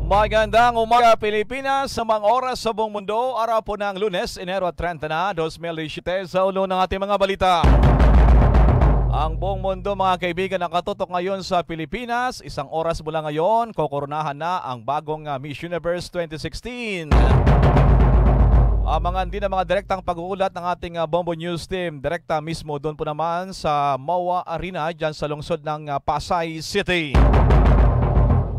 Magandang umaga Pilipinas sa mga oras sa buong mundo. Araw po ng Lunes, Enero 30 na, 2017 sa ulo ng ating mga balita. Ang buong mundo mga kaibigan nakatutok ngayon sa Pilipinas. Isang oras mula ngayon, kokoronahan na ang bagong Miss Universe 2016. Mga hindi na mga direktang pag-uulat ng ating Bombo News Team. Direkta mismo doon po naman sa MOA Arena dyan sa lungsod ng Pasay City.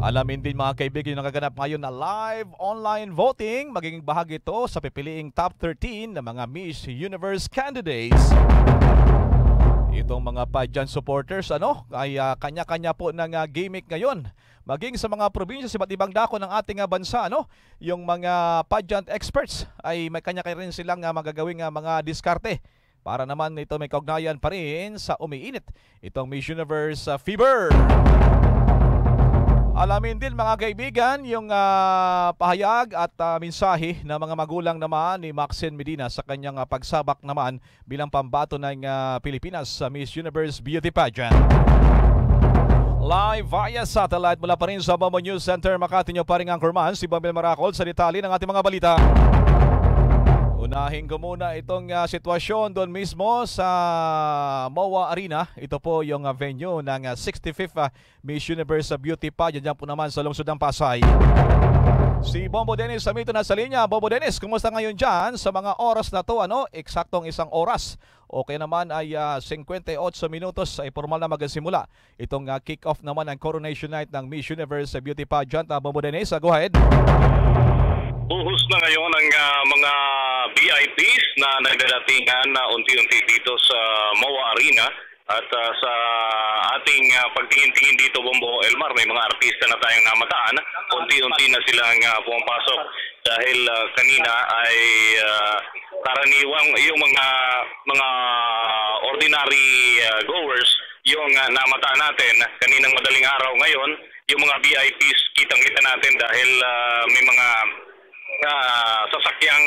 Alamin din mga kaibigan yung nagaganap ngayon na live online voting. Magiging bahagi ito sa pipiliing top 13 ng mga Miss Universe candidates. Itong mga pageant supporters ay kanya-kanya po ng gimmick ngayon. Maging sa mga probinsya sa iba't ibang dako ng ating bansa, yung mga pageant experts ay may kanya-kanya rin silang magagawing mga diskarte. Para naman ito may kaugnayan pa rin sa umiinit itong Miss Universe fever. Alamin din mga kaibigan yung pahayag at mensahe ng mga magulang naman ni Maxine Medina sa kanyang pagsabak naman bilang pambato ng Pilipinas sa Miss Universe Beauty Pageant. Live via satellite mula pa rin sa Bombo News Center Makati nyo pa rin ang Anchorman si Bambil Maracol sa detalye ng ating mga balita. Unahin ko muna itong sitwasyon doon mismo sa MOA Arena. Ito po yung venue ng 65th Miss Universe Beauty Pageant. Diyan po naman sa lungsod ng Pasay. Si Bombo Dennis Samito na sa linya. Bombo Dennis, kumusta ngayon dyan sa mga oras na to? Eksaktong isang oras. Okay naman ay 58 minutos ay formal na magsimula. Itong kick-off naman ng Coronation Night ng Miss Universe Beauty Pageant. Bombo Dennis, go ahead. Buhos na ngayon ang mga VIPs na nagdadatingan na unti-unti dito sa MOA Arena at sa ating pagtingin-tingin dito, Bombo Elmar, may mga artista na tayong namataan. Unti-unti na silang pumapasok dahil kanina ay karaniwang yung mga ordinary goers yung namataan natin kaninang madaling araw. Ngayon, yung mga VIPs kitang-kita natin dahil may mga sasakyang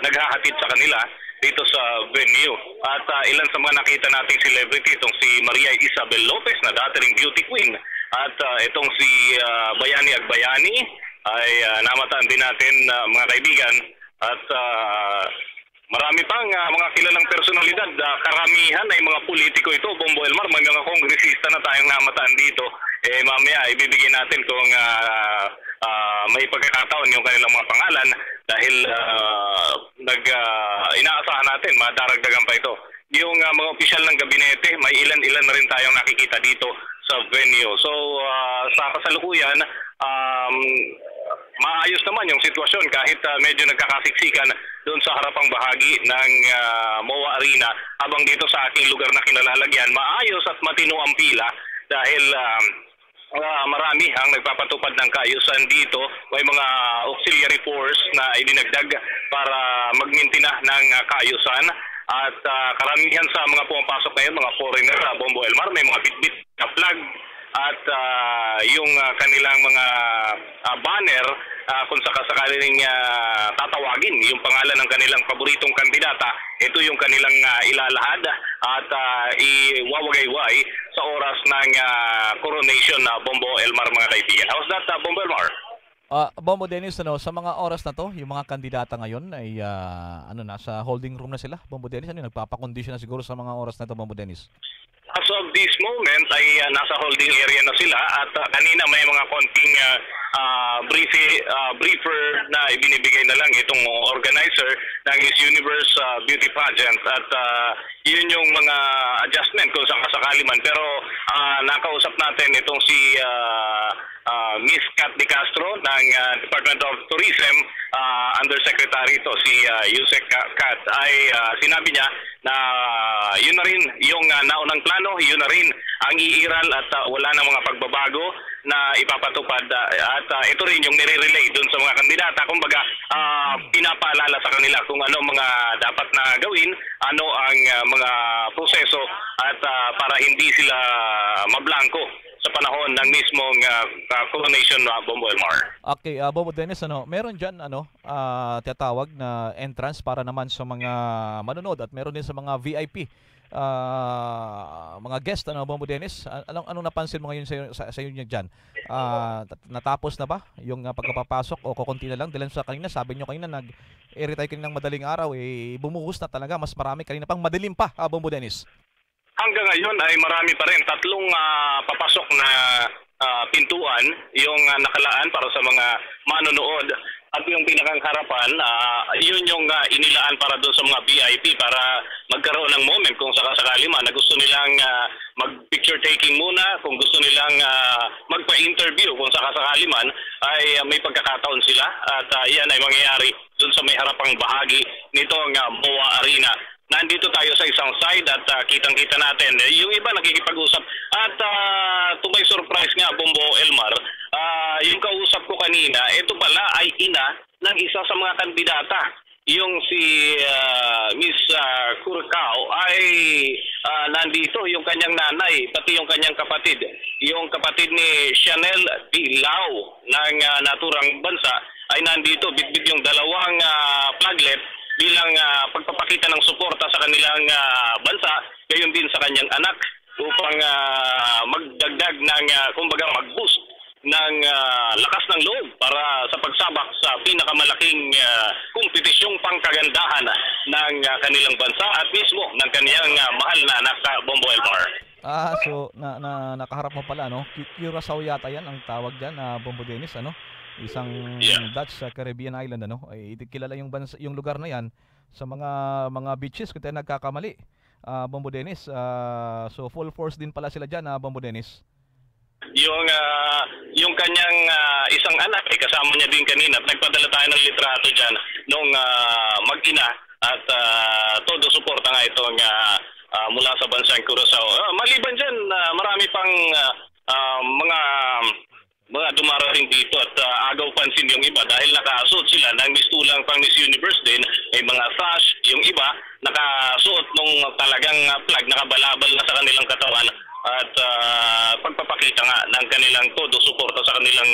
naghahatid sa kanila dito sa venue. At ilan sa mga nakita nating celebrity, itong si Maria Isabel Lopez na dating beauty queen at itong si Bayani Agbayani ay namataan din natin mga kaibigan at marami pang mga kilalang personalidad. Karamihan ay mga politiko ito, Bombo Elmar. May mga kongresista na tayong namataan dito. Mamaya ibibigay natin kung may pagkakataon yung kanilang mga pangalan dahil inaasahan natin madaragdagan pa ito. Yung mga opisyal ng gabinete, may ilan-ilan na rin tayong nakikita dito sa venue. So sa kasalukuyan, maayos naman yung sitwasyon kahit medyo nagkakasiksikan doon sa harapang bahagi ng MOA Arena. Habang dito sa aking lugar na kinalalagyan, maayos at matino ang pila dahil marami ang nagpapatupad ng kaayusan dito. May mga auxiliary force na idinagdag para magmintina ng kaayusan at karamihan sa mga pumapasok ngayon, mga foreigner, Bombo Elmar, may mga bitbit na flag at yung kanilang mga banner kung sakasakaling tatawagin yung pangalan ng kanilang paboritong kandidata. Ito yung kanilang ilalahad at iwawagayway sa oras ng coronation na Bombo Elmar, mga kaibigan. How's that, Bombo Elmar? Bombo Dennis, sa mga oras na to, yung mga kandidata ngayon ay nasa holding room na sila. Bombo Dennis, nagpapakondisyon na siguro sa mga oras na to, Bombo Dennis? As of this moment ay nasa holding area na sila at kanina may mga konting briefer na ibinibigay na lang itong organizer ng Miss Universe Beauty Pageant at yun yung mga adjustment kung sakasakali man. Pero nakausap natin itong si Miss Kat De Castro ng Department of Tourism, Undersecretary ito si Yusek Kat, ay sinabi niya na yun na rin yung naunang plano, yun na rin ang iiral at wala na mga pagbabago na ipapatupad at ito rin yung nire-relay doon sa mga kandidata. Kumbaga, pinapaalala sa kanila kung ano mga dapat na gawin, ano ang mga proseso at para hindi sila mablangko sa panahon ng mismong coronation na Bombo Elmar. Okay, Bombo Dennis, meron dyan tinatawag na entrance para naman sa mga manonood at meron din sa mga VIP mga guest, ano, Bombo Dennis? Anong napansin mo ngayon sa inyo dyan? Natapos na ba yung pagpapasok o kukunti na lang? Dahil sa kanina, sabi nyo kanina, nag-retire kanina ng madaling araw, bumuhos na talaga, mas marami kanina pang madilim pa, Bombo Dennis. Hanggang ngayon ay marami pa rin. Tatlong papasok na pintuan yung nakalaan para sa mga manonood. At yung pinakang harapan, yun yung inilaan para doon sa mga VIP para magkaroon ng moment kung sakasakali man na gusto nilang mag-picture taking muna, kung gusto nilang magpa-interview kung sakasakali man ay may pagkakataon sila. At yan ay mangyayari doon sa may harapang bahagi nitong MOA Arena. Nandito tayo sa isang side at kitang-kita natin. Yung iba nakikipag-usap. At to my surprise nga, Bombo Elmar, yung kausap ko kanina, ito pala ay ina ng isa sa mga kandidata. Yung si Miss Curacao ay nandito, yung kanyang nanay, pati yung kanyang kapatid. Yung kapatid ni Chanel Dilao ng naturang bansa ay nandito, bitbit yung dalawang flaglet bilang pagpapakita ng suporta sa kanilang bansa, gayon din sa kanyang anak upang magdagdag ng, kumbaga mag-boost ng lakas ng loob para sa pagsabak sa pinakamalaking kompetisyong pangkagandahan ng kanilang bansa at mismo ng kanyang mahal na anak sa Bombo Elmar. So nakaharap mo pala, no? Curacao yata yan ang tawag diyan, Bombo Dennis, ano? Isang Dutch Caribbean island, ano? Ay kilala yung bansa, yung lugar na yan sa mga beaches kung tayo nagkakamali, Bombo Dennis. So full force din pala sila diyan, Bombo Dennis. Yung kanyang isang anak ay kasama niya din kanina at nagpadala tayo ng litrato diyan nung mag-ina at todo suporta nga itong mula sa bansang Curaçao. Maliban diyan, marami pang mga dumarating dito at agaw pansin yung iba dahil nakasuot sila ng mistulang pang Miss Universe din, may mga sash, yung iba nakasuot nung talagang flag, nakabalabal na sa kanilang katawan at pagpapakita nga ng kanilang todo suporta sa kanilang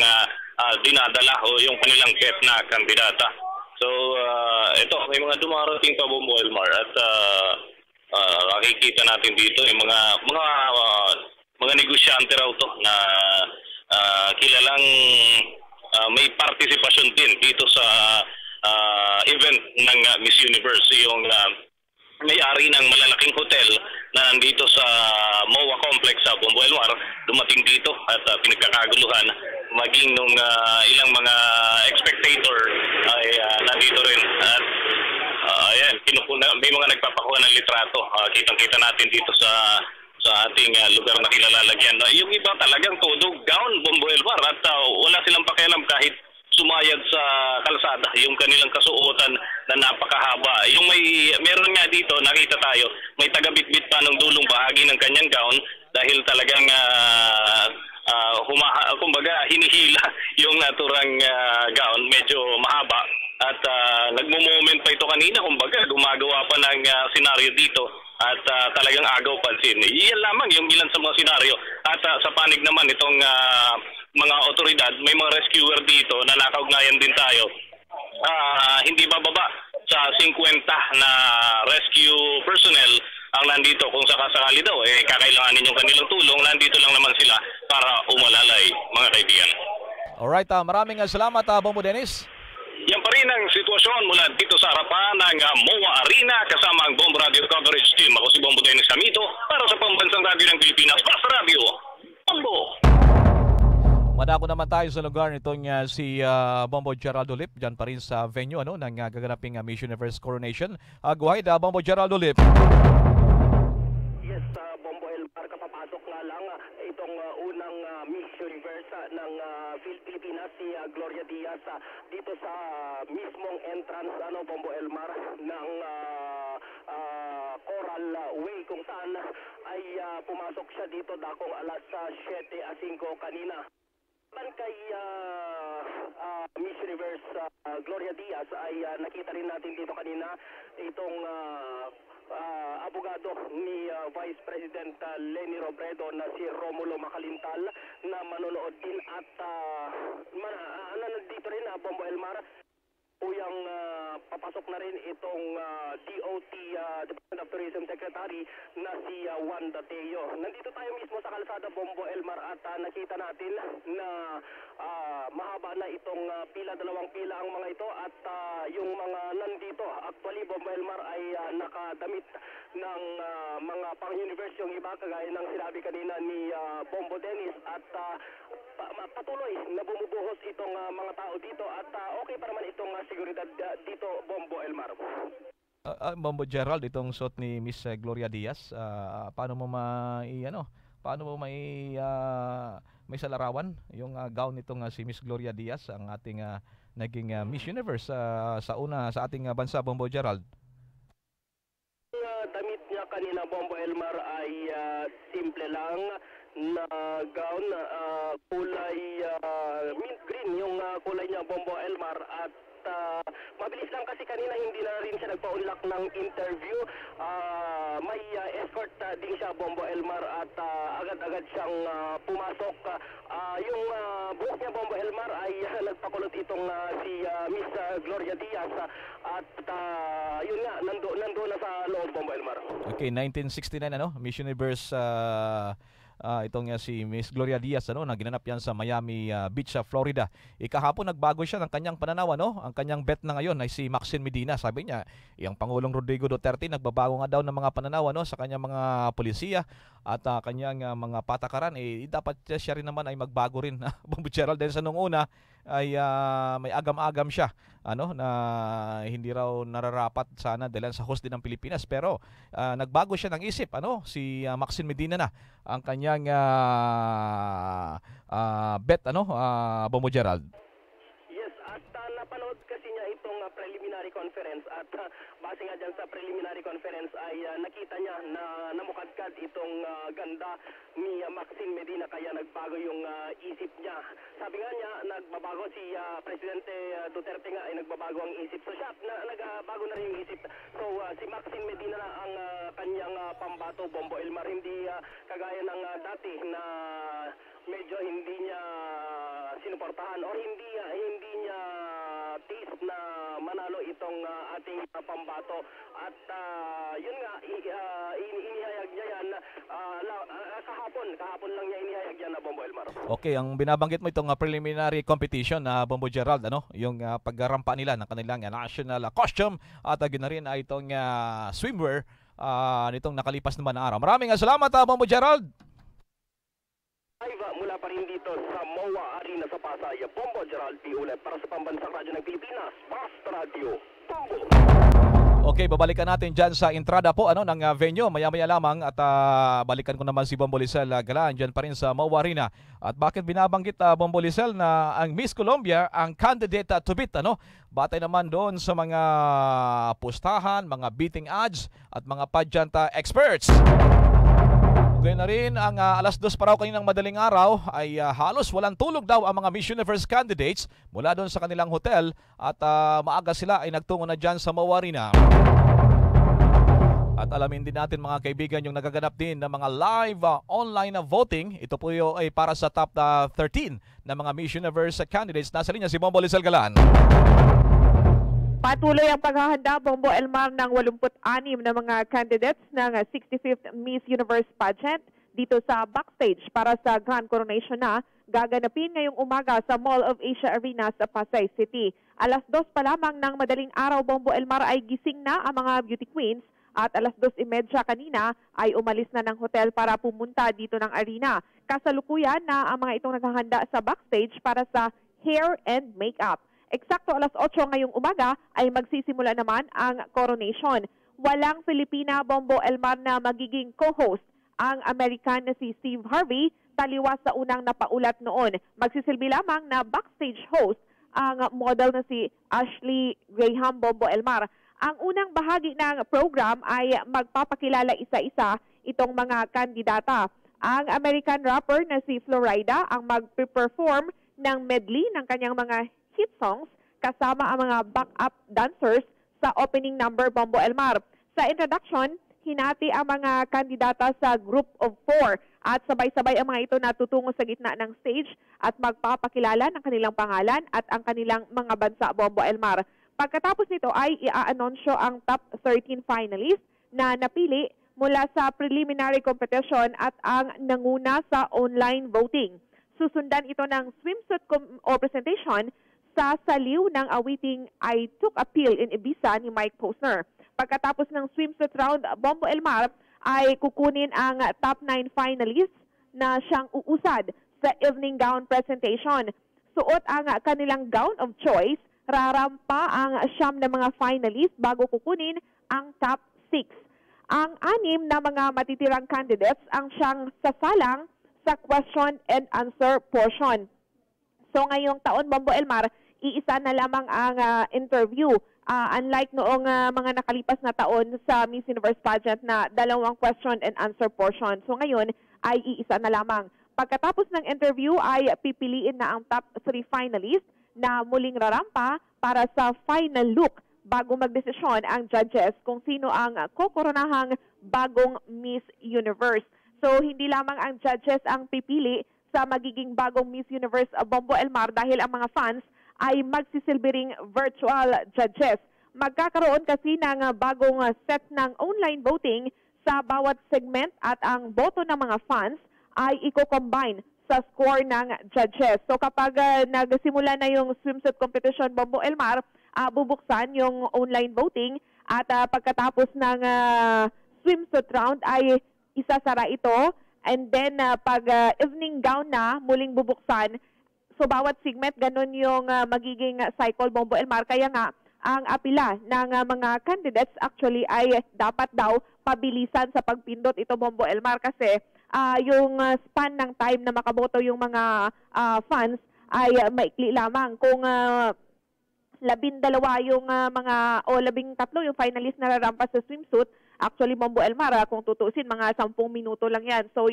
dinadala o yung kanilang bet na kandidata. So ito, may mga dumarating pa, Bombo Elmar, at makikita natin dito yung mga negosyante raw to na kilalang may participation din dito sa event ng Miss Universe. Yung may-ari ng malalaking hotel na nandito sa MOA Complex sa Bombo Elmar, dumating dito at pinagkakaguluhan, maging nung ilang mga spectator ay nandito rin. At ayan, may mga nagpapakuha ng litrato. Kitang-kita natin dito sa ating lugar na kilalalagyan. Yung iba talagang todo gown, Bombo Elmar, at wala silang pakialam kahit sumayad sa kalsada, yung kanilang kasuotan na napakahaba. Yung meron nga dito, nakita tayo, may tagabitbit pa ng dulong bahagi ng kanyang gown dahil talagang kumbaga hinihila yung naturang gown, medyo mahaba. At nagmo-moment pa ito kanina, kumbaga gumagawa pa ng senaryo dito at talagang agaw pansin. Iyan lamang yung ilan sa mga senaryo. At sa panig naman itong mga otoridad, may mga rescuer dito na nakaugnayan din tayo. Hindi bababa sa 50 na rescue personnel ang nandito. Kung sakasakali daw, kakailanganin yung kanilang tulong, nandito lang naman sila para umalalay, mga kaibigan. Alright, maraming salamat, Bombo Dennis. Yan pa rin ang sitwasyon mula dito sa harapan ng MOA Arena kasama ang Bombo Radio Coverage Team. Ako si Bombo Dennis Camito para sa Pambansang Radio ng Pilipinas, Basta Radio, Bombo! Madako naman tayo sa lugar nitong si Bombo Geraldo Lip, dyan pa rin sa venue ng gaganaping Miss Universe Coronation. Go ahead, Bombo Geraldo Lip. Yes, Bombo Elmar, kapapasok nga lang itong unang Miss Universe ng Pilipinas, si Gloria Diaz, dito sa mismong entrance, Bombo Elmar, ng Coral Way, kung saan ay pumasok siya dito dakong alas 7:05 kanina. Kay Miss Universe Gloria Diaz ay nakita rin natin dito kanina itong abogado ni Vice President Leni Robredo na si Romulo Macalintal na manonood din at nandito rin, Bombo Elmar, Uyang papasok na rin itong DOT, Department of Tourism Secretary na si Wanda Teo. Nandito tayo mismo sa kalsada Bombo Elmar at nakita natin na mahaba na itong pila, dalawang pila ang mga ito at yung mga nandito. Actually, Bombo Elmar ay nakadamit ng mga pang-universe yung iba kagaya ng sinabi kanina ni Bombo Dennis at patuloy na bumubuhos itong mga tao dito at okay pa naman itong seguridad dito, Bombo Elmar. Bombo Gerald, itong suot ni Miss Gloria Diaz, paano mo paano mo may salarawan yung gown nitong si Miss Gloria Diaz, ang ating naging Miss Universe sa ating bansa, Bombo Gerald? Damit niya kanina, Bombo Elmar, ay simple lang na gown, kulay mint green yung kulay niya, Bombo Elmar, at mabilis lang kasi kanina hindi na rin siya nagpa-unlock ng interview. May escort din siya, Bombo Elmar, at agad-agad siyang pumasok. Yung buhok niya, Bombo Elmar, ay nagpakulot itong si Miss Gloria Diaz at yun nga, nando na sa loob, Bombo Elmar. Okay, 1969 Miss Universe itong si Miss Gloria Diaz na ginanap yan sa Miami Beach, Florida. Ikahapon nagbago siya ng kanyang pananaw, ang kanyang bet na ngayon ay si Maxine Medina. Sabi niya, yung Pangulong Rodrigo Duterte nagbabago nga daw ng mga pananaw sa kanyang mga polisiya at kanyang mga patakaran. Dapat siya rin naman ay magbago rin. Bombo Gerald, dahil sa nung una ay may agam-agam siya na hindi raw nararapat sana dahil sa host din ng Pilipinas, pero nagbago siya ng isip si Maxine Medina na ang kanyang bet Bombo Gerald. Yes, at napanood kasi niya itong preliminary conference at base nga dyan sa preliminary conference ay nakita niya na namukadkad itong ganda ni Maxine Medina, kaya nagbago yung isip niya. Sabi nga niya, nagbabago si Presidente Duterte nga ay nagbabago ang isip. So siya, nagbago na rin yung isip. So si Maxine Medina na ang kanyang pambato, Bombo Elmar, hindi kagaya ng dati na medyo hindi niya sinuportahan or hindi niya taste na manalo itong ating pambato. At yun nga, inihayag niya yan kahapon lang niya inihayag yan na, Bombo Elmar. Okay, ang binabanggit mo itong preliminary competition na Bombo Gerald, yung pagrampa nila ng kanilang national costume at na rin ay itong swimwear nitong nakalipas naman na araw. Maraming salamat, Bombo Gerald. Live mula pa rin dito sa MOA Arena sa Pasay, Bombo Gerald P. ulit para sa Pambansang Radyo ng Pilipinas, Basta Radio, Bombo. Okay, babalikan natin dyan sa entrada po ng venue maya-maya lamang at balikan ko naman si Bombo Lizelle Galan dyan pa rin sa MOA Arena. At bakit binabanggit Bombo Lizelle na ang Miss Colombia ang candidate to beat batay naman doon sa mga pustahan, mga beating ads at mga pageant experts. Gaya na rin ang alas 2 pa raw kaninang madaling araw ay halos walang tulog daw ang mga Miss Universe candidates mula doon sa kanilang hotel at maaga sila ay nagtungo na dyan sa MOA Arena. At alamin din natin mga kaibigan yung nagaganap din ng mga live online voting. Ito po ay para sa top 13 na mga Miss Universe candidates. Nasa linya si Bombo Lizelle Galan. Patuloy ang paghahanda, Bombo Elmar, ng 86 na mga candidates ng 65th Miss Universe pageant dito sa backstage para sa Grand Coronation na gaganapin ngayong umaga sa Mall of Asia Arena sa Pasay City. Alas 2 pa lamang ng madaling araw, Bombo Elmar, ay gising na ang mga beauty queens at alas 2:30 kanina ay umalis na ng hotel para pumunta dito ng arena. Kasalukuyan na ang mga itong naghahanda sa backstage para sa hair and makeup. Eksakto alas 8 ngayong umaga ay magsisimula naman ang coronation. Walang Filipina, Bombo Elmar, na magiging co-host. Ang American na si Steve Harvey, taliwas sa unang napaulat noon. Magsisilbi lamang na backstage host ang model na si Ashley Graham, Bombo Elmar. Ang unang bahagi ng program ay magpapakilala isa-isa itong mga kandidata. Ang American rapper na si Florida ang mag-perform ng medley ng kanyang mga hit songs kasama ang mga backup dancers sa opening number, Bombo Elmar. Sa introduction, hinati ang mga kandidata sa group of 4 at sabay-sabay ang mga ito natutungo sa gitna ng stage at magpapakilala ng kanilang pangalan at ang kanilang mga bansa, Bombo Elmar. Pagkatapos nito ay i-anunsyo ang top 13 finalists na napili mula sa preliminary competition at ang nanguna sa online voting. Susundan ito ng swimsuit o presentation sa saliw ng awiting I Took a Pill in Ibiza ni Mike Posner. Pagkatapos ng swimsuit round, Bombo Elmar ay kukunin ang top 9 finalists na siyang uusad sa evening gown presentation. Suot ang kanilang gown of choice, rarampa ang siyam na mga finalists bago kukunin ang top 6. Ang 6 na mga matitirang candidates ang siyang sasalang sa question and answer portion. So ngayong taon, Bombo Elmar, iisa na lamang ang interview. Unlike noong mga nakalipas na taon sa Miss Universe pageant na 2 question and answer portion. So ngayon ay iisa na lamang. Pagkatapos ng interview ay pipiliin na ang top 3 finalists na muling rarampa para sa final look bago magdesisyon ang judges kung sino ang kokoronahang bagong Miss Universe. So hindi lamang ang judges ang pipili sa magiging bagong Miss Universe Bombo Elmar dahil ang mga fans ay magsisilbing virtual judges. Magkakaroon kasi ng bagong set ng online voting sa bawat segment at ang boto ng mga fans ay i-combine sa score ng judges. So kapag nagsimula na yung swimsuit competition, Bombo Elmar, bubuksan yung online voting at pagkatapos ng swimsuit round ay isasara ito, and then pag evening gown na muling bubuksan. So bawat segment ganun yung magiging cycle, Bombo Elmar. Kaya nga ang apila ng mga candidates actually ay dapat daw pabilisan sa pagpindot ito, Bombo Elmar, kasi yung span ng time na makaboto yung mga fans ay maikli lamang. Kung 12 yung mga o 13 yung finalist na rarampa sa swimsuit, actually Bombo Elmar, kung tutusin mga 10 minuto lang yan. So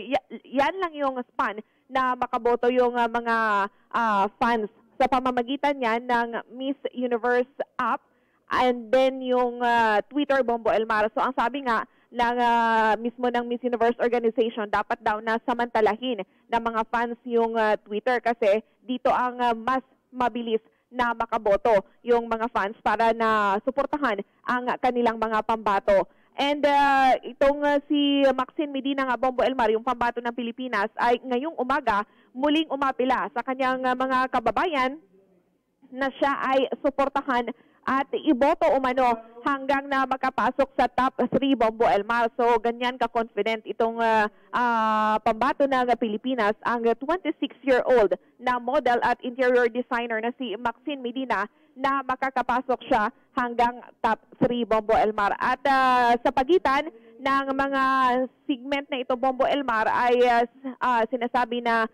yan lang yung span na makaboto yung mga fans sa pamamagitan yan ng Miss Universe app and then yung Twitter, Bombo Elmar. So ang sabi nga ng mismo ng Miss Universe organization, dapat daw na samantalahin ng mga fans yung Twitter kasi dito ang mas mabilis na makaboto yung mga fans para na suportahan ang kanilang mga pambato. And itong si Maxine Medina nga, Bombo Elmar, yung pambato ng Pilipinas, ay ngayong umaga muling umapila sa kanyang mga kababayan na siya ay suportahan at iboto umano hanggang na makapasok sa top 3, Bombo Elmar. So ganyan ka-confident itong pambato ng Pilipinas, ang 26-year-old na model at interior designer na si Maxine Medina, na makakapasok siya hanggang top 3, Bombo Elmar. At sa pagitan ng mga segment na ito, Bombo Elmar, ay sinasabi na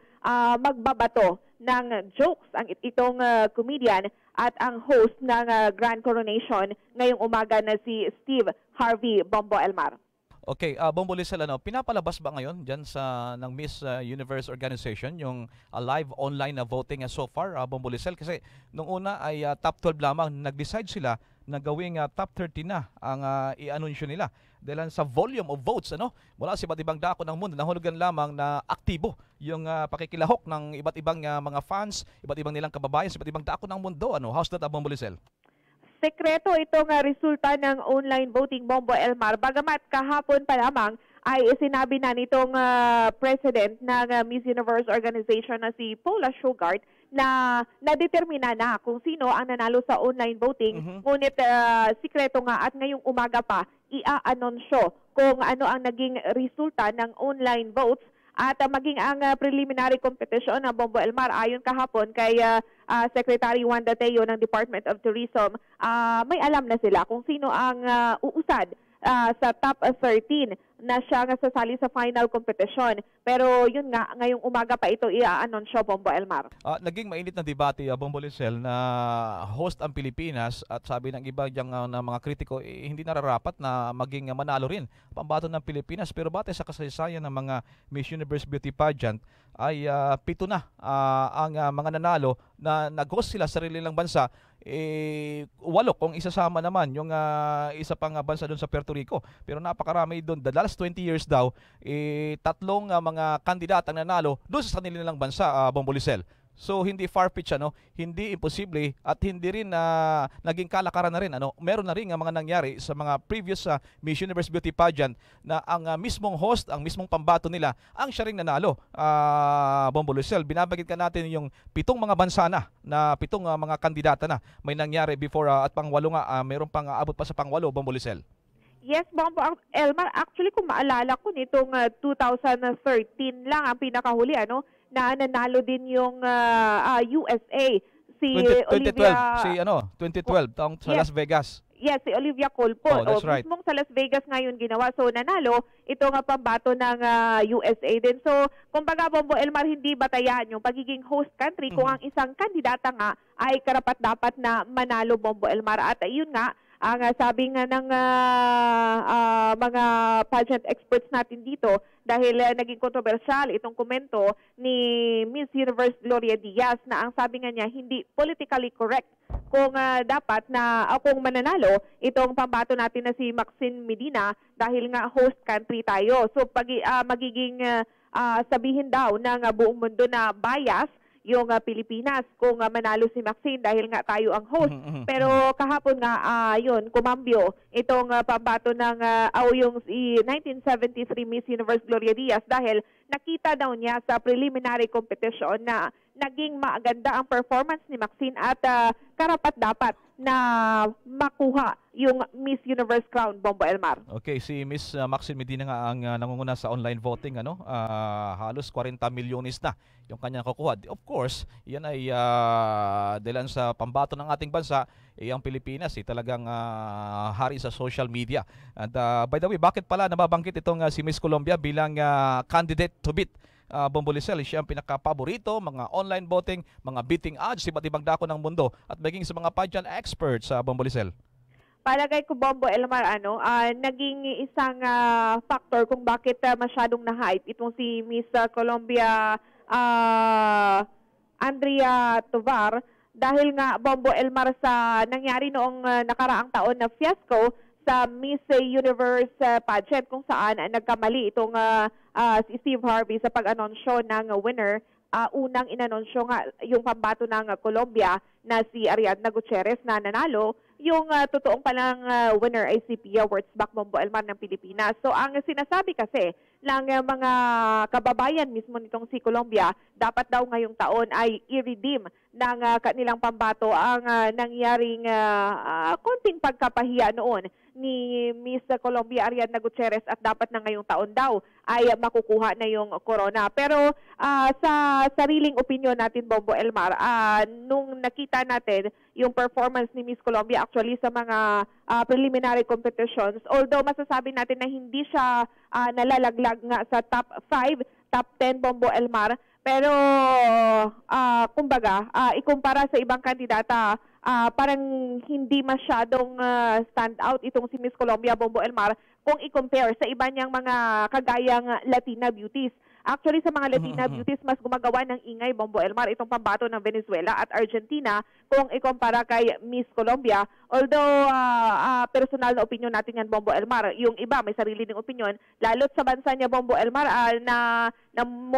magbabato ng jokes ang itong comedian at ang host ng Grand Coronation ngayong umaga na si Steve Harvey, Bombo Elmar. Okay, Bombo Lizelle, pinapalabas ba ngayon dyan ng Miss Universe organization yung live online na voting so far, Bombo Lizelle? Kasi nung una ay top 12 lamang, nag-decide sila na gawing top 13 na ang i-anunsyo nila. Dahil sa volume of votes, mula sa iba't ibang dako ng mundo, nahulugan lamang na aktibo yung pakikilahok ng iba't ibang mga fans, iba't ibang nilang kababayan sa iba't ibang dako ng mundo. How's that, Bombo Lizelle? Sekreto itong resulta ng online voting, Bombo Elmar. Bagamat kahapon pa lamang ay sinabi na nitong president ng Miss Universe organization na si Paula Shugart na nadetermina na kung sino ang nanalo sa online voting. Ngunit sikreto nga at ngayong umaga pa ia-anunsyo kung ano ang naging resulta ng online votes at maging ang preliminary competition ng Bombo Elmar. Ayon kahapon kay Secretary Wanda Teo ng Department of Tourism, may alam na sila kung sino ang uusad sa top 13 na siya nga sasali sa final competition. Pero yun nga, ngayong umaga pa ito i-anunsyo, Bombo Elmar. Naging mainit na debate, Bombo Lizelle, na host ang Pilipinas at sabi ng iba diyang na mga kritiko, hindi nararapat na maging manalo rin pambato ng Pilipinas. Pero batay sa kasaysayan ng mga Miss Universe Beauty Pageant ay 7 na ang mga nanalo na nag-host sila sa sarili ng bansa. 8 kung isasama naman yung isa pang bansa doon sa Puerto Rico. Pero napakarami doon. The last 20 years daw, 3 mga kandidat ang nanalo doon sa sarili nilang bansa, Bombo Lizelle. So hindi far-fetched, ano, hindi imposible at hindi rin naging kalakaran na rin, ano. Meron na rin ang mga nangyari sa mga previous Miss Universe Beauty Pageant na ang mismong host, ang mismong pambato nila, ang siya ring nanalo. Bombo Lucel, binabagit ka natin yung 7 mga bansa na 7 mga kandidata na may nangyari before at pang-8 nga, meron pang abot pa sa pang-8, Bombo Lucel. Yes, Bombo Elmar, actually kung maalala ko nitong 2013 lang ang pinakahuli, ano, na nanalo din yung USA, si 2012, Olivia. 2012 taong sa Yes. Las Vegas. Yes, si Olivia Colpo. That's right. Mismong sa Las Vegas ngayon ginawa. So, nanalo ito nga pambato ng USA din. So, kumbaga, Bombo Elmar, hindi batayan yung pagiging host country kung ang isang kandidata nga ay karapat-dapat na manalo, Bombo Elmar. At ayun nga, ang sabi nga ng mga pageant experts natin dito, dahil naging kontrobersyal itong komento ni Miss Universe Gloria Diaz na ang sabi nga niya hindi politically correct kung dapat na kung mananalo itong pambato natin na si Maxine Medina dahil nga host country tayo. So magiging sabihin daw ng buong mundo na bias yung Pilipinas kung manalo si Maxine dahil nga tayo ang host. Pero kahapon nga, yun, kumambyo itong pambato ng yung 1973 Miss Universe Gloria Diaz dahil nakita daw niya sa preliminary competition na naging maganda ang performance ni Maxine at karapat-dapat na makuha yung Miss Universe crown, Bombo Elmar. Okay, si Miss Maxine Medina nga ang nangunguna sa online voting, ano? Halos 40 milyones na yung kanyang kukuha. Of course, yan ay dahil sa pambato ng ating bansa, ang Pilipinas talagang hari sa social media. And by the way, bakit pala nababanggit itong si Miss Colombia bilang candidate to beat? Bombo Lucel, siya ang pinaka-paborito, mga online voting, mga beating odds, iba't ibang dako ng mundo at maging sa mga pageant experts sa Bombo Lucel. Palagay ko, Bombo Elmar, naging isang factor kung bakit masyadong na-hype itong si Miss Colombia Andrea Tovar dahil nga, Bombo Elmar, sa nangyari noong nakaraang taon na fiasco sa Miss Universe pageant kung saan nagkamali itong si Steve Harvey sa pag-anonsyo ng winner. Unang inanonsyo nga yung pambato ng Colombia na si Ariadna Gutierrez na nanalo. Yung totoong palang winner ay si Pia Wurtzbach, Bombo Elmar, ng Pilipinas. So ang sinasabi kasi ng mga kababayan mismo nitong si Colombia, dapat daw ngayong taon ay i-redeem ng kanilang pambato ang nangyaring konting pagkapahiya noon ni Miss Colombia Ariadna Gutierrez at dapat na ngayong taon daw ay makukuha na yung corona. Pero sa sariling opinion natin, Bombo Elmar, nung nakita natin yung performance ni Miss Colombia actually sa mga preliminary competitions, although masasabi natin na hindi siya nalalaglag nga sa top 5, top 10, Bombo Elmar, pero kumbaga, ikumpara sa ibang kandidata, parang hindi masyadong stand out itong si Miss Colombia, Bombo Elmar, kung i-compare sa iba niyang mga kagayang Latina beauties. Actually, sa mga Latina beauties, mas gumagawa ng ingay, Bombo Elmar, itong pambato ng Venezuela at Argentina kung ikumpara kay Miss Colombia. Although, personal na opinion natin yan, Bombo Elmar, yung iba may sarili ng opinion, lalo't sa bansa niya, Bombo Elmar, na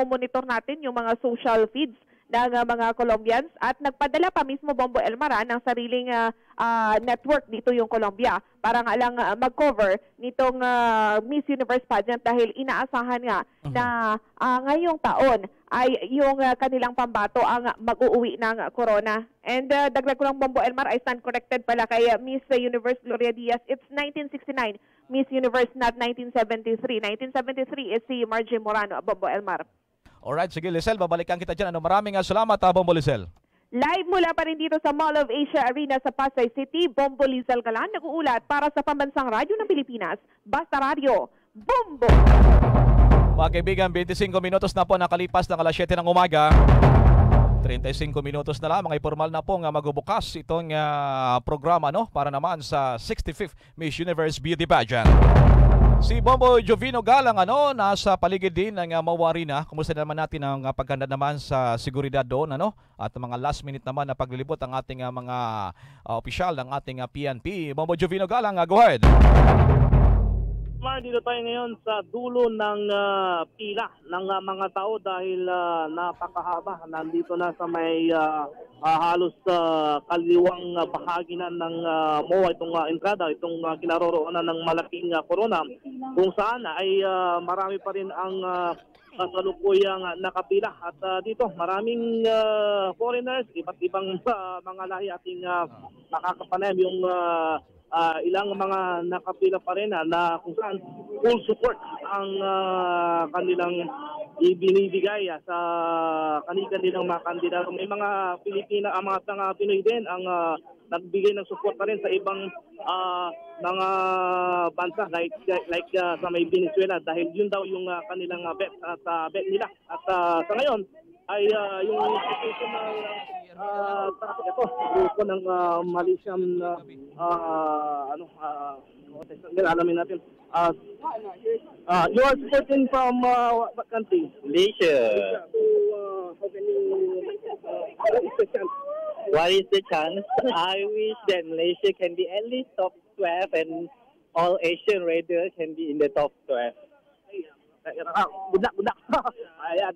monitor natin yung mga social feeds ng mga Colombians at nagpadala pa mismo, Bombo Elmar, ng sariling network dito yung Colombia para nga lang mag-cover nitong Miss Universe pageant dahil inaasahan nga na ngayong taon ay yung kanilang pambato ang mag-uuwi ng corona. And dagdag ko lang, Bombo Elmar, I stand corrected pala kay Miss Universe Gloria Diaz. It's 1969 Miss Universe, not 1973. 1973 is si Margie Morano, Bombo Elmar. Alright, sige Lucel, babalikan kita dyan. Maraming salamat, Bombo Lucel. Live mula pa rin dito sa Mall of Asia Arena sa Pasay City, Bombo Lizal Galan, nag-uulat para sa Pambansang Radyo ng Pilipinas, Basta Radio, Bombo! Mga kaibigan, 25 minutos na po nakalipas ng alas 7 ng umaga. 35 minutos na lamang ay formal na pong magbubukas itong programa, no, para naman sa 65th Miss Universe Beauty Pageant. Si Bombo Jovino Galang nasa paligid din ng MOA Arena. Kumusta naman natin ang paghanda naman sa seguridad doon, at mga last minute naman na paglilibot ang ating mga opisyal ng ating PNP. Bombo Jovino Galang, go ahead. Mar, dito tayo ngayon sa dulo ng pila ng mga tao dahil napakahaba. Nandito na sa may halos kaliwang bahagi na ng MOA itong entrada, itong kinaroroonan ng malaking corona, kung saan ay marami pa rin ang kasalukuyang nakapila. At dito maraming foreigners, iba't ibang mga lahi ating nakakapanayam yung ilang mga nakapila pa rin na kung saan full support ang kanilang ibinibigay sa kanilang mga kandidato. May mga Pilipina, mga Pinoy din ang nagbigay ng support pa rin sa ibang mga bansa like sa may Venezuela dahil yun daw yung kanilang bet at bet nila. At sa ngayon ay yung situation ng traffic ito, grupo ng Malaysian alamin natin. You are supporting from what country? Malaysia. So how can you what is the chance? What is the chance? I wish that Malaysia can be at least top 12 and all Asian raiders can be in the top 12. Good luck. Ayan,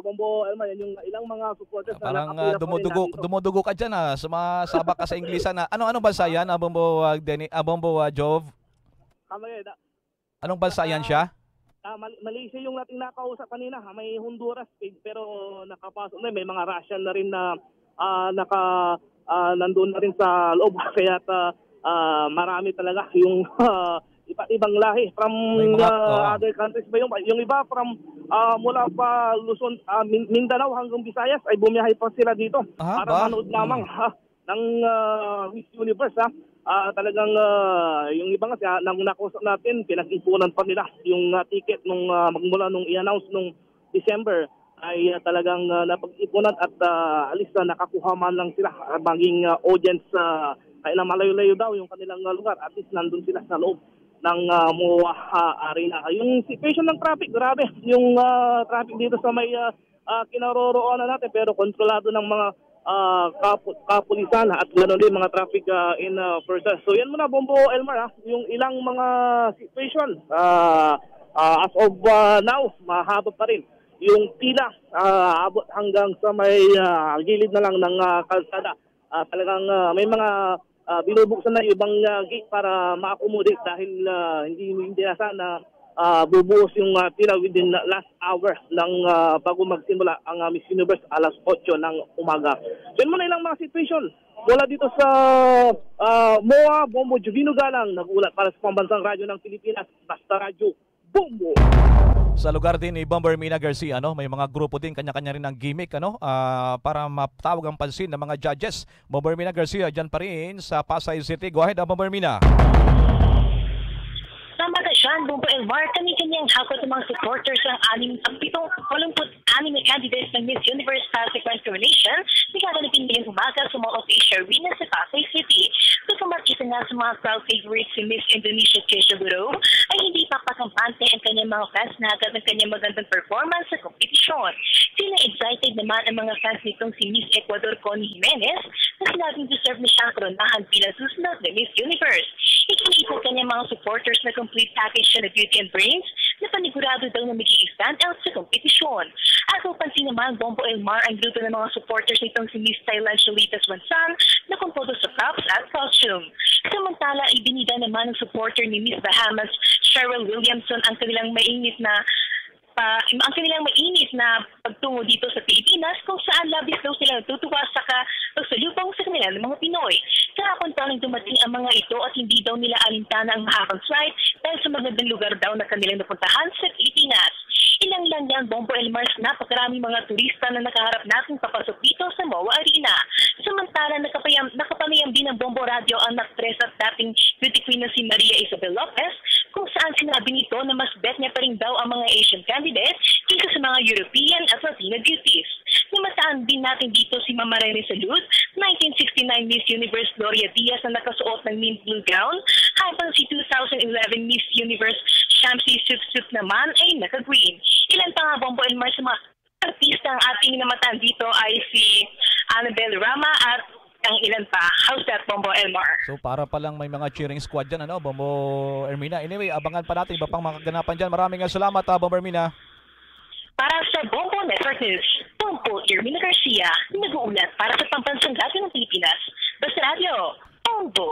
Bombo Elmar, yan yung ilang mga supporters na Parang nakapila pa rin dumudugo ka dyan sumasabak ka sa Inglisan na. Ano bansa yan, Bombo Bombo Jove? Anong bansa yan siya? Malaysia yung nating nakausap kanina. May Honduras pero nakapasok na. May mga Russian na rin na nandun na rin sa loob. Kaya marami talaga yung iba't ibang lahi from other countries ba yung iba from mula pa Luzon, Mindanao hanggang Visayas ay bumiyahe pa sila dito para manood lamang ng Miss Universe. Talagang yung iba nga nang nakusap natin, pinag-ipunan pa nila yung ticket nung magmula nung i-announce nung December ay talagang napag-ipunan at alis na nakakuha man lang sila maging audience kaya na malayo-layo daw yung kanilang lugar, at least nandun sila sa loob ng MOA Arena. Yung situation ng traffic, grabe yung traffic dito sa may kinaroroonan natin, pero kontrolado ng mga kapulisan at ganoon din mga traffic in further. So yan muna, Bombo Elmar, yung ilang mga situation as of now, mahaba pa rin yung pila, abot hanggang sa may gilid na lang ng kalsada. Talagang may mga binubuksan na ibang gate para ma-accommodate dahil hindi nasa na bubuhos yung pila within last hour ng bago magsimula ang Miss Universe alas 8 ng umaga. So yun muna ilang mga situation mula dito sa MOA. Bombo Jovino Galang, nag-ulat para sa Pambansang Radyo ng Pilipinas, Basta Radyo Bombo. Sa lugar din ni Bomber Mina Garcia, may mga grupo din, kanya-kanya rin ang gimmick para matawag ang pansin ng mga judges. Bomber Mina Garcia, dyan pa rin sa Pasay City. Go ahead, Bomber Mina. Tama ka siyan, Bombo Elmar, kani-kanyang hakot ng mga supporters ng 86 na candidates ng Miss Universe Pasay Grand Coronation na gaganapin ngayong umaga sa Mall of Asia Arena sa Pasay City. Bagamat isa nga sa mga crowd favorites si Miss Indonesia Keisha Buro, ay hindi papakampante ang kanyang mga fans na agad ng kanyang magandang performance sa kompetisyon. Sila excited naman ang mga fans nitong si Miss Ecuador Connie Jimenez na sinabing deserve na siyang koronahan bilang susunod na Miss Universe. Ikinita kanyang mga supporters na complete package siya na beauty and brains na panigurado daw na magiging stand out sa kompetisyon. At upansin naman, Bombo Elmar, ang grupo ng mga supporters nitong si Miss Thailand Sholitas Wansan na kumpodo sa props at costume. Samantala, ibinida naman ng supporter ni Miss Bahamas, Cheryl Williamson, ang kanilang mainit na pagtungo dito sa Pilipinas, kung saan labis daw sila natutuwa sa pagsalubong sa kanila ng mga Pinoy. Kahapon pa nang dumating ang mga ito at hindi daw nila alintana ang makapag-flight dahil sa magandang lugar daw na kanilang napuntahan sa Pilipinas. Ilang lang yan, Bombo Elmar, napakaraming mga turista na nakaharap natin papasok dito sa MOA Arena. Samantala, nakapamayam din ng Bombo Radio ang actress at dating beauty queen na si Maria Isabel Lopez, kung saan sinabi nito na mas bet niya pa rin daw ang mga Asian candidates kaysa sa mga European at Latina beauties. Namataan din natin dito si Mama Rene Salud, 1969 Miss Universe Gloria Diaz na nakasuot ng mint blue gown, habang si 2011 Miss Universe Shamsi Sup naman ay naka-green. Ilan pa nga, Bombo Elmar, sa mga artista ang ating namataan dito ay si Annabelle Rama at ang ilan pa. How's that, Bombo Elmar? So para palang may mga cheering squad dyan, ano, Bombo Ermina. Anyway, abangan pa natin iba pang mga kaganapan dyan. Maraming salamat, Bombo Ermina. Para sa Bombo Network News, Bombo Ermina Garcia, nag-uulat para sa pambansang radyo ng Pilipinas. Basta Radio, Bombo.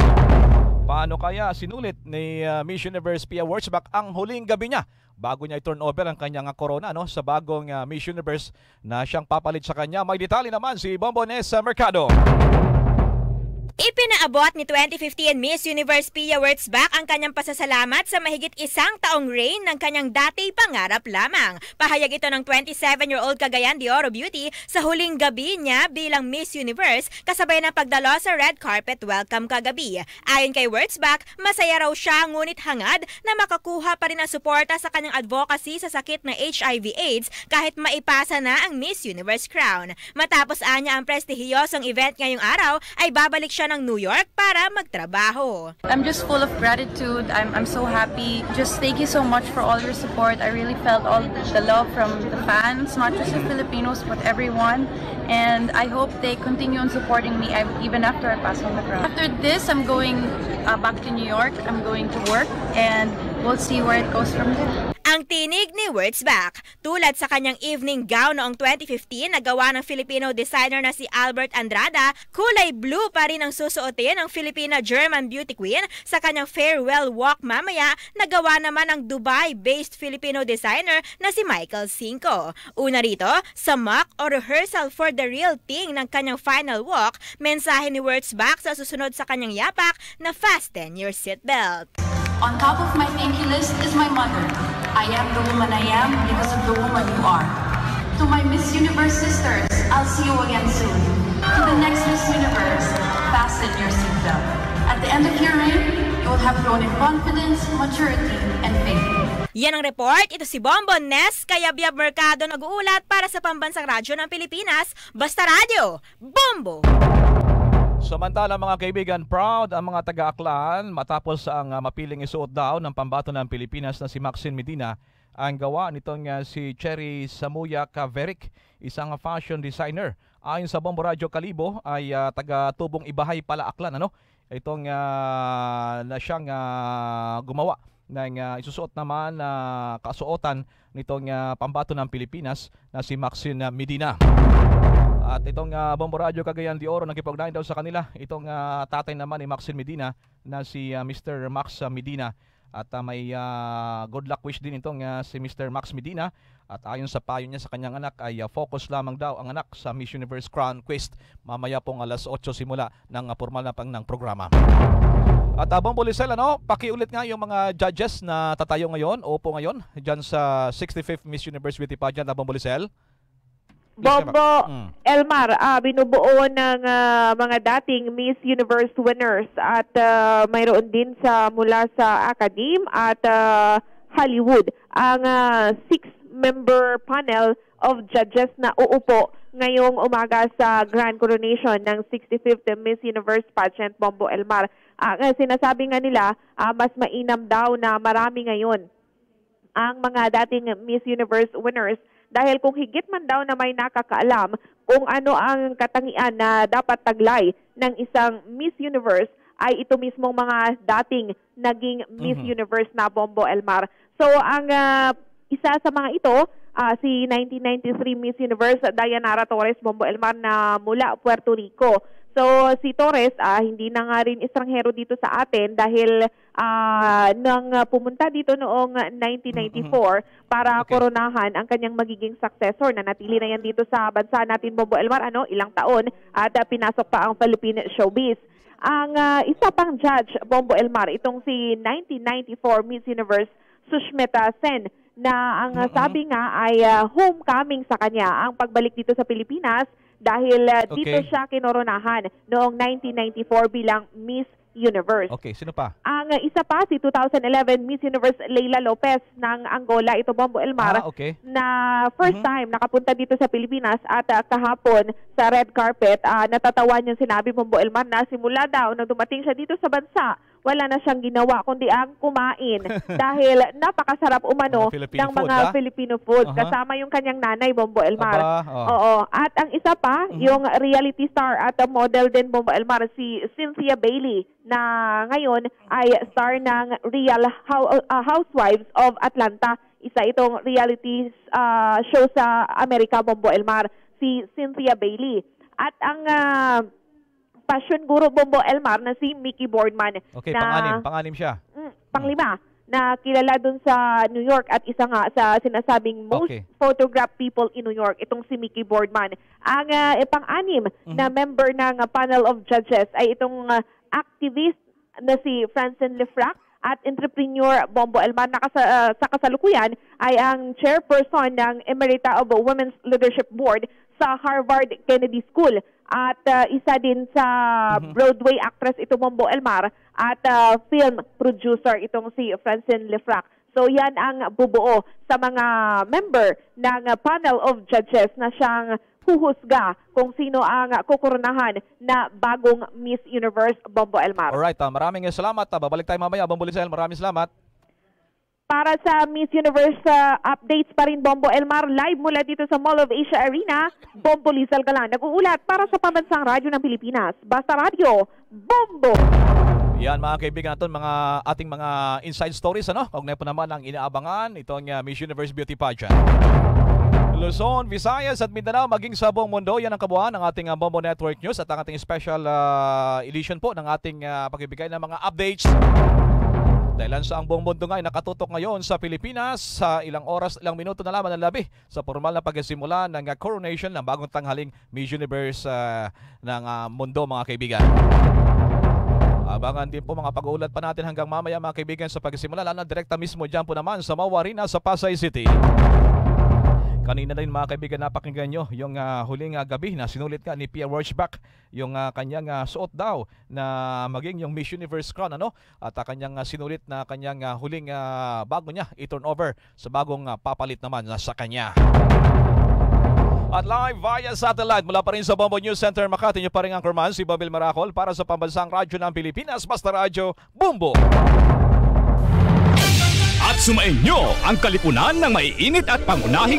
Paano kaya sinulit ni Miss Universe Pia Wurtzbach ang huling gabi niya bago niya i-turn over ang kanyang corona, no, sa bagong Miss Universe na siyang papalit sa kanya? May detalye naman si Bombo Nessa Mercado. Ipinaabot ni 2015 Miss Universe Pia Wurtzbach ang kanyang pasasalamat sa mahigit isang taong reign ng kanyang dati pangarap lamang. Pahayag ito ng 27-year-old Cagayan de Oro Beauty sa huling gabi niya bilang Miss Universe kasabay ng pagdalo sa red carpet welcome kagabi. Ayon kay Wurtzbach, masaya raw siya ngunit hangad na makakuha pa rin ang suporta sa kanyang advocacy sa sakit na HIV/AIDS kahit maipasa na ang Miss Universe crown. Matapos anya ang prestihiyosong event ngayong araw ay babalik siya ng New York para magtrabaho. I'm just full of gratitude. I'm so happy. Just thank you so much for all your support. I really felt all the love from the fans, not just the Filipinos, but everyone. And I hope they continue on supporting me even after I pass on the crown. After this, I'm going back to New York. I'm going to work and we'll see where it goes from there. Ang tinig ni Wurtzbach, tulad sa kanyang evening gown noong 2015 na gawa ng Filipino designer na si Albert Andrada, kulay blue pa rin ang susuotin ng Filipina-German beauty queen sa kanyang farewell walk mamaya na gawa naman ng Dubai-based Filipino designer na si Michael Cinco. Una rito, sa mock o rehearsal for the real thing ng kanyang final walk, mensahe ni Wurtzbach sa susunod sa kanyang yapak na fasten your seatbelt. On top of my thank you list is my mother. I am the woman I am because of the woman you are. To my Miss Universe sisters, I'll see you again soon. To the next Miss Universe, fasten your seatbelt. At the end of your reign, you will have grown in confidence, maturity, and faith. Yan ang report. Ito si Bombo Ness, kaya Biab Mercado nag-uulat para sa Pambansang Radyo ng Pilipinas, Basta Radio, Bombo! Samantala mga kaibigan, proud ang mga taga-Aklan matapos ang mapiling isuot daw ng pambato ng Pilipinas na si Maxine Medina ang gawa nitong si Cherry Samuya Caveric, isang fashion designer. Ayon sa Bombo Radio Kalibo ay taga-tubong Ibahay pala Aklan, ano? Itong na siyang gumawa ng isusuot naman na kasuotan nitong pambato ng Pilipinas na si Maxine Medina. At itong Bombo Radio Cagayan de Oro nakipag-ugnayan daw sa kanila. Itong tatay naman ni Maxine Medina na si Mr. Max Medina. At may good luck wish din itong si Mr. Max Medina. At ayon sa payo niya sa kanyang anak ay focus lamang daw ang anak sa Miss Universe Crown Quest. Mamaya pong alas 8 simula ng formal na pang ng programa. At Bombo Lisel, ano, pakiulit nga yung mga judges na tatayo ngayon, upo ngayon, dyan sa 65th Miss Universe Beauty Pageant, Bombo Lisel. Bombo Elmar, binubuo ng mga dating Miss Universe winners at mayroon din mula sa Academe at Hollywood ang 6-member panel of judges na uupo ngayong umaga sa Grand Coronation ng 65th Miss Universe Pageant, Bombo Elmar. Sinasabi nga nila, mas mainam daw na marami ngayon ang mga dating Miss Universe winners dahil kung higit man daw na may nakakaalam kung ano ang katangian na dapat taglay ng isang Miss Universe ay ito mismong mga dating naging Miss Universe na, Bombo Elmar. So ang isa sa mga ito, si 1993 Miss Universe Dayanara Torres, Bombo Elmar, na mula Puerto Rico. So si Torres hindi na nga rin estranghero dito sa atin dahil nang pumunta dito noong 1994 para koronahan ang kanyang magiging successor na natili na yan dito sa bansa natin, Bombo Elmar, ilang taon at pinasok pa ang Philippine showbiz. Ang isa pang judge, Bombo Elmar, itong si 1994 Miss Universe Sushmita Sen, na ang sabi nga ay homecoming sa kanya ang pagbalik dito sa Pilipinas dahil dito siya kinoronahan noong 1994 bilang Miss Universe. Okay, sino pa? Ang isa pa, si 2011 Miss Universe Leila Lopez ng Angola, ito, Bombo Elmar, na first time nakapunta dito sa Pilipinas at kahapon sa red carpet, natatawan yung sinabi, Bombo Elmar, na simula daw nang dumating siya dito sa bansa, wala na siyang ginawa kundi ang kumain dahil napakasarap umano ng mga Filipino food. Kasama yung kanyang nanay, Bombo Elmar. Oo. At ang isa pa, yung reality star at model din, Bombo Elmar, si Cynthia Bailey, na ngayon ay star ng Real Housewives of Atlanta. Isa itong reality show sa Amerika, Bombo Elmar, si Cynthia Bailey. At ang fashion guru, Bombo Elmar, na si Mickey Boardman. Okay, na, panganim siya. Panglima, na kilala dun sa New York at isa nga sa sinasabing most photographed people in New York, itong si Mickey Boardman. Ang pang-anim na member ng panel of judges ay itong activist na si Francine Lefrak at entrepreneur, Bombo Elmar, na sa kasalukuyan ay ang chairperson ng Emerita of Women's Leadership Board sa Harvard Kennedy School. At isa din sa Broadway actress ito, Bombo Elmar, at film producer itong si Francine Lefrak. So yan ang bubuo sa mga member ng panel of judges na siyang huhusga kung sino ang kukurunahan na bagong Miss Universe, Bombo Elmar. Alright, maraming salamat. Babalik tayo mamaya, Bombo Lizelle. Maraming salamat. Para sa Miss Universe updates pa rin, Bombo Elmar, live mula dito sa Mall of Asia Arena, Bombo Lizelle Galan, nag-uulat para sa Pambansang Radyo ng Pilipinas. Basta Radio, Bombo! Yan mga kaibigan natin, ating mga inside stories, Kaugnay po naman ang inaabangan itong Miss Universe Beauty Pageant. Luzon, Visayas at Mindanao, maging sa buong mundo, yan ang kabuuan ng ating Bombo Network News at ang ating special edition po ng ating pagbibigay ng mga updates. Dahil sa ang buong mundo nga ay nakatutok ngayon sa Pilipinas sa ilang oras, ilang minuto na lamang ng labi sa formal na pagsisimula ng coronation ng bagong tanghaling Miss Universe ng mundo, mga kaibigan. Abangan din po mga pag-uulat pa natin hanggang mamaya, mga kaibigan, sa pagsisimula, lalo na direkta mismo dyan po naman sa Mawa Arena sa Pasay City. Kanina rin, mga kaibigan, napakinggan nyo yung huling gabi na sinulit nga ni Pia Wurtzbach yung kanyang suot daw na maging yung Miss Universe crown, at kanyang sinulit na kanyang huling bago niya i-turn over sa bagong papalit naman sa kanya. At live via satellite mula pa rin sa Bombo News Center Makati, nyo pa rin ang Kerman, si Babil Maracol, para sa Pambansang Radyo ng Pilipinas, Basta Radio, Bombo! At sumainyo ang kalipunan ng maiinit at pangunahing